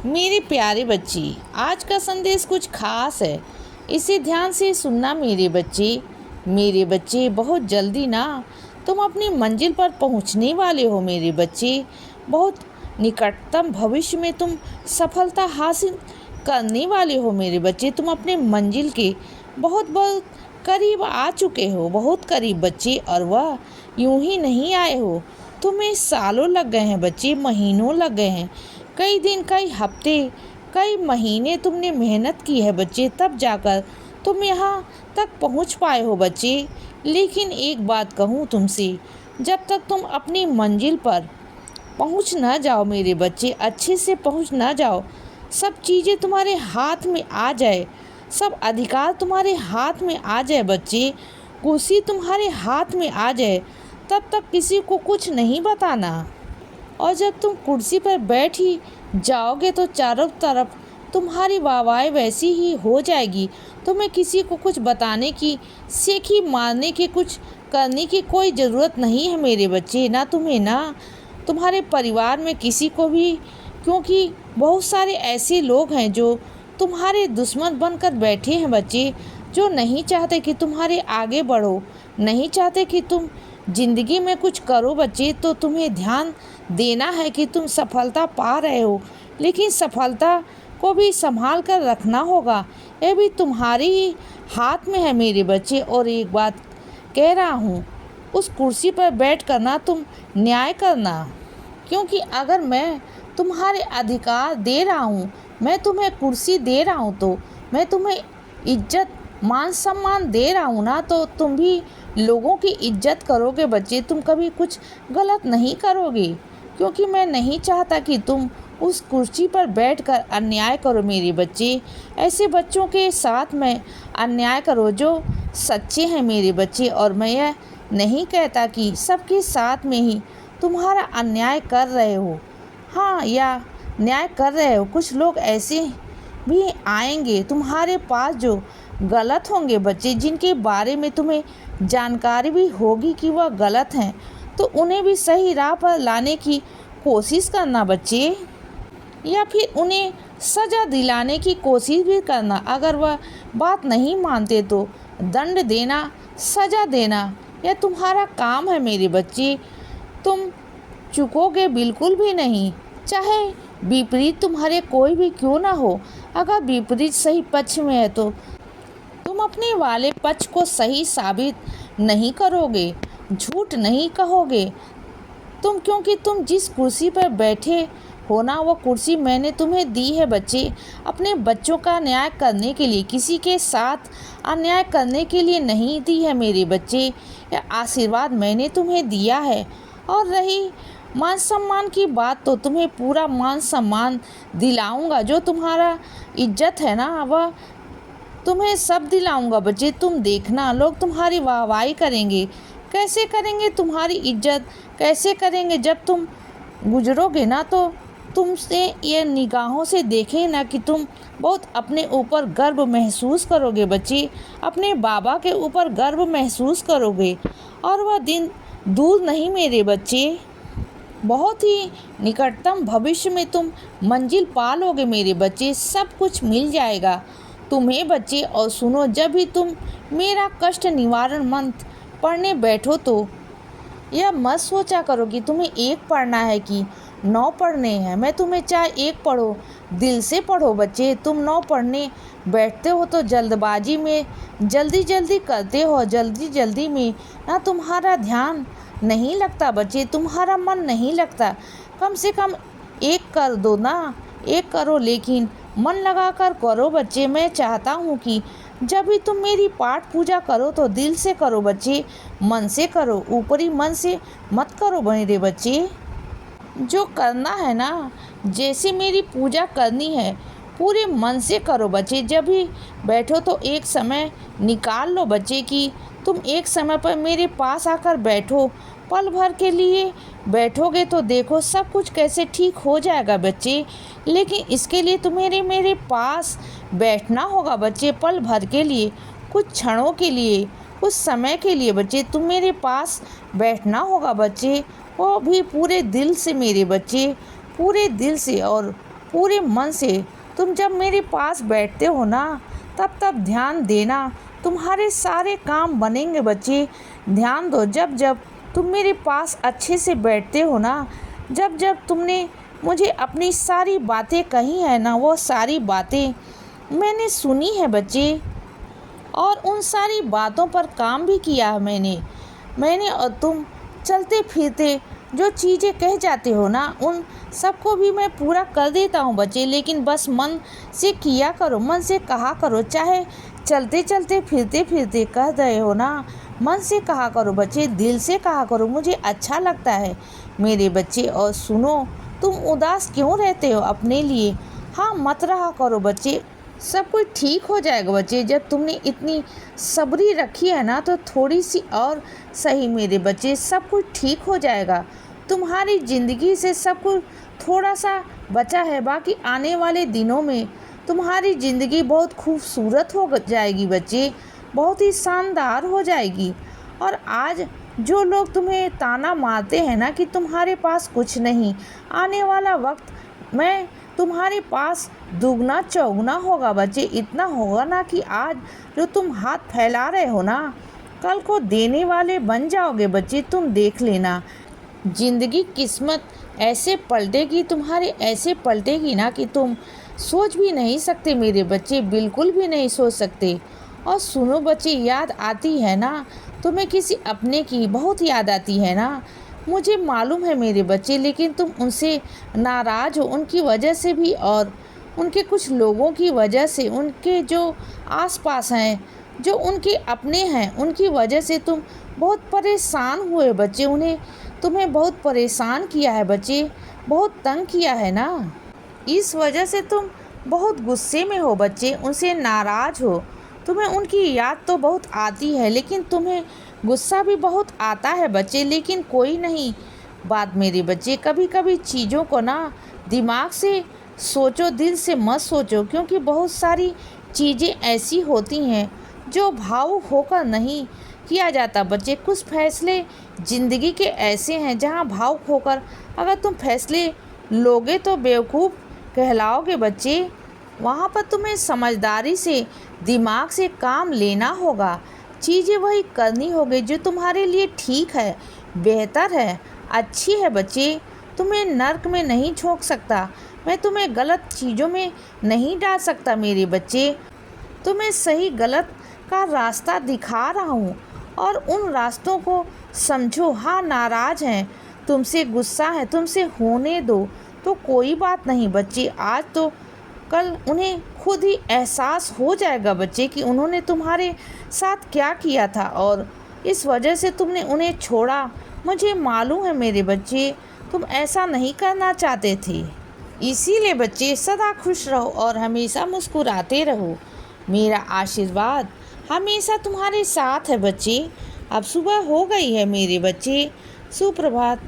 मेरे प्यारे बच्चे, आज का संदेश कुछ खास है। इसे ध्यान से सुनना मेरे बच्चे। मेरे बच्चे, बहुत जल्दी ना तुम अपनी मंजिल पर पहुंचने वाले हो मेरे बच्चे। बहुत निकटतम भविष्य में तुम सफलता हासिल करने वाले हो मेरे बच्चे। तुम अपने मंजिल के बहुत बहुत करीब आ चुके हो, बहुत करीब बच्चे। और वह यूं ही नहीं आए हो, तुम्हें सालों लग गए हैं बच्चे, महीनों लग गए हैं, कई दिन, कई हफ्ते, कई महीने तुमने मेहनत की है बच्चे, तब जाकर तुम यहाँ तक पहुँच पाए हो बच्चे। लेकिन एक बात कहूँ तुमसे, जब तक तुम अपनी मंजिल पर पहुँच ना जाओ मेरे बच्चे, अच्छे से पहुँच ना जाओ, सब चीज़ें तुम्हारे हाथ में आ जाए, सब अधिकार तुम्हारे हाथ में आ जाए बच्चे, कुर्सी तुम्हारे हाथ में आ जाए, तब तक किसी को कुछ नहीं बताना। और जब तुम कुर्सी पर बैठ ही जाओगे तो चारों तरफ तुम्हारी वाहवाही वैसी ही हो जाएगी। तुम्हें किसी को कुछ बताने की, सीखी मारने की, कुछ करने की कोई ज़रूरत नहीं है मेरे बच्चे, ना तुम्हें ना तुम्हारे परिवार में किसी को भी। क्योंकि बहुत सारे ऐसे लोग हैं जो तुम्हारे दुश्मन बनकर बैठे हैं बच्चे, जो नहीं चाहते कि तुम्हारे आगे बढ़ो, नहीं चाहते कि तुम जिंदगी में कुछ करो बच्चे। तो तुम्हें ध्यान देना है कि तुम सफलता पा रहे हो, लेकिन सफलता को भी संभाल कर रखना होगा। ये भी तुम्हारे ही हाथ में है मेरे बच्चे। और एक बात कह रहा हूँ, उस कुर्सी पर बैठ कर ना तुम न्याय करना, क्योंकि अगर मैं तुम्हारे अधिकार दे रहा हूँ, मैं तुम्हें कुर्सी दे रहा हूँ, तो मैं तुम्हें इज्जत मान सम्मान दे रहा हूँ ना, तो तुम भी लोगों की इज्जत करोगे बच्चे, तुम कभी कुछ गलत नहीं करोगे। क्योंकि मैं नहीं चाहता कि तुम उस कुर्सी पर बैठकर अन्याय करो मेरे बच्चे। ऐसे बच्चों के साथ में अन्याय करो जो सच्चे हैं मेरे बच्चे। और मैं यह नहीं कहता कि सबके साथ में ही तुम्हारा अन्याय कर रहे हो, हाँ, या न्याय कर रहे हो। कुछ लोग ऐसे भी आएंगे तुम्हारे पास जो गलत होंगे बच्चे, जिनके बारे में तुम्हें जानकारी भी होगी कि वह गलत हैं, तो उन्हें भी सही राह पर लाने की कोशिश करना बच्चे, या फिर उन्हें सज़ा दिलाने की कोशिश भी करना। अगर वह बात नहीं मानते तो दंड देना, सज़ा देना, यह तुम्हारा काम है मेरे बच्चे। तुम चुकोगे बिल्कुल भी नहीं, चाहे विपरीत तुम्हारे कोई भी क्यों ना हो। अगर विपरीत सही पक्ष में है तो तुम अपने वाले पक्ष को सही साबित नहीं करोगे, झूठ नहीं कहोगे तुम, क्योंकि तुम जिस कुर्सी पर बैठे हो ना, वो कुर्सी मैंने तुम्हें दी है बच्चे, अपने बच्चों का न्याय करने के लिए, किसी के साथ अन्याय करने के लिए नहीं दी है मेरे बच्चे। यह आशीर्वाद मैंने तुम्हें दिया है। और रही मान सम्मान की बात, तो तुम्हें पूरा मान सम्मान दिलाऊंगा। जो तुम्हारा इज्जत है ना, वह तुम्हें सब दिलाऊंगा बच्चे। तुम देखना, लोग तुम्हारी वाहवाही करेंगे। कैसे करेंगे तुम्हारी इज्जत, कैसे करेंगे? जब तुम गुजरोगे ना, तो तुमसे ये निगाहों से देखें ना कि तुम बहुत अपने ऊपर गर्व महसूस करोगे बच्चे, अपने बाबा के ऊपर गर्व महसूस करोगे। और वह दिन दूर नहीं मेरे बच्चे, बहुत ही निकटतम भविष्य में तुम मंजिल पा लोगे मेरे बच्चे, सब कुछ मिल जाएगा तुम्हें बच्चे। और सुनो, जब भी तुम मेरा कष्ट निवारण मंत्र पढ़ने बैठो तो यह मत सोचा करो कि तुम्हें एक पढ़ना है कि 9 पढ़ने हैं। मैं तुम्हें चाहे एक पढ़ो, दिल से पढ़ो बच्चे। तुम 9 पढ़ने बैठते हो तो जल्दबाजी में जल्दी जल्दी करते हो, जल्दी जल्दी में ना तुम्हारा ध्यान नहीं लगता बच्चे, तुम्हारा मन नहीं लगता। कम से कम एक कर दो ना, एक करो, लेकिन मन लगा कर करो बच्चे। मैं चाहता हूँ कि जब भी तुम मेरी पाठ पूजा करो तो दिल से करो बच्चे, मन से करो, ऊपरी मन से मत करो मेरे बच्चे। जो करना है ना, जैसे मेरी पूजा करनी है, पूरे मन से करो बच्चे। जब भी बैठो तो एक समय निकाल लो बच्चे कि तुम एक समय पर मेरे पास आकर बैठो। पल भर के लिए बैठोगे तो देखो सब कुछ कैसे ठीक हो जाएगा बच्चे। लेकिन इसके लिए तुम्हें मेरे पास बैठना होगा बच्चे, पल भर के लिए, कुछ क्षणों के लिए, कुछ समय के लिए बच्चे। तुम मेरे पास बैठना होगा बच्चे, वो भी पूरे दिल से मेरे बच्चे, पूरे दिल से और पूरे मन से। तुम जब मेरे पास बैठते हो ना, तब ध्यान देना, तुम्हारे सारे काम बनेंगे बच्चे। ध्यान दो, जब जब तुम मेरे पास अच्छे से बैठते हो ना, जब जब तुमने मुझे अपनी सारी बातें कही है ना, वो सारी बातें मैंने सुनी है बच्चे, और उन सारी बातों पर काम भी किया है मैंने और तुम चलते फिरते जो चीज़ें कह जाते हो ना, उन सबको भी मैं पूरा कर देता हूँ बच्चे। लेकिन बस मन से किया करो, मन से कहा करो। चाहे चलते चलते फिरते फिरते कह रहे हो ना, मन से कहा करो बच्चे, दिल से कहा करो, मुझे अच्छा लगता है मेरे बच्चे। और सुनो, तुम उदास क्यों रहते हो अपने लिए? हाँ, मत रहा करो बच्चे, सब कुछ ठीक हो जाएगा बच्चे। जब तुमने इतनी सब्री रखी है ना, तो थोड़ी सी और सही मेरे बच्चे, सब कुछ ठीक हो जाएगा। तुम्हारी ज़िंदगी से सब कुछ थोड़ा सा बचा है, बाकी आने वाले दिनों में तुम्हारी ज़िंदगी बहुत खूबसूरत हो जाएगी बच्चे, बहुत ही शानदार हो जाएगी। और आज जो लोग तुम्हें ताना मारते हैं ना कि तुम्हारे पास कुछ नहीं, आने वाला वक्त में तुम्हारे पास दुगना चौगुना होगा बच्चे। इतना होगा ना कि आज जो तुम हाथ फैला रहे हो ना, कल को देने वाले बन जाओगे बच्चे। तुम देख लेना, ज़िंदगी किस्मत ऐसे पलटेगी, तुम्हारे ऐसे पलटेगी ना कि तुम सोच भी नहीं सकते मेरे बच्चे, बिल्कुल भी नहीं सोच सकते। और सुनो बच्चे, याद आती है ना तुम्हें किसी अपने की, बहुत याद आती है ना, मुझे मालूम है मेरे बच्चे। लेकिन तुम उनसे नाराज़ हो, उनकी वजह से भी, और उनके कुछ लोगों की वजह से, उनके जो आसपास हैं, जो उनके अपने हैं, उनकी वजह से तुम बहुत परेशान हुए बच्चे। तुम्हें बहुत परेशान किया है बच्चे, बहुत तंग किया है ना। इस वजह से तुम बहुत गुस्से में हो बच्चे, उनसे नाराज़ हो। तुम्हें उनकी याद तो बहुत आती है, लेकिन तुम्हें गुस्सा भी बहुत आता है बच्चे। लेकिन कोई नहीं बात मेरे बच्चे, कभी कभी चीज़ों को ना दिमाग से सोचो, दिल से मत सोचो, क्योंकि बहुत सारी चीज़ें ऐसी होती हैं जो भावुक होकर नहीं किया जाता बच्चे। कुछ फैसले ज़िंदगी के ऐसे हैं जहां भावुक होकर अगर तुम फैसले लोगे तो बेवकूफ़ कहलाओगे बच्चे। वहाँ पर तुम्हें समझदारी से, दिमाग से काम लेना होगा, चीज़ें वही करनी होगी जो तुम्हारे लिए ठीक है, बेहतर है, अच्छी है बच्चे। तुम्हें नर्क में नहीं झोंक सकता, मैं तुम्हें गलत चीज़ों में नहीं डाल सकता मेरे बच्चे। तुम्हें सही गलत का रास्ता दिखा रहा हूँ, और उन रास्तों को समझो। हाँ, नाराज़ हैं, तुमसे गुस्सा है, तुमसे होने दो, तो कोई बात नहीं बच्चे। आज तो कल उन्हें खुद ही एहसास हो जाएगा बच्चे कि उन्होंने तुम्हारे साथ क्या किया था, और इस वजह से तुमने उन्हें छोड़ा। मुझे मालूम है मेरे बच्चे, तुम ऐसा नहीं करना चाहते थे। इसीलिए बच्चे, सदा खुश रहो और हमेशा मुस्कुराते रहो। मेरा आशीर्वाद हमेशा तुम्हारे साथ है बच्चे। अब सुबह हो गई है मेरे बच्चे, सुप्रभात।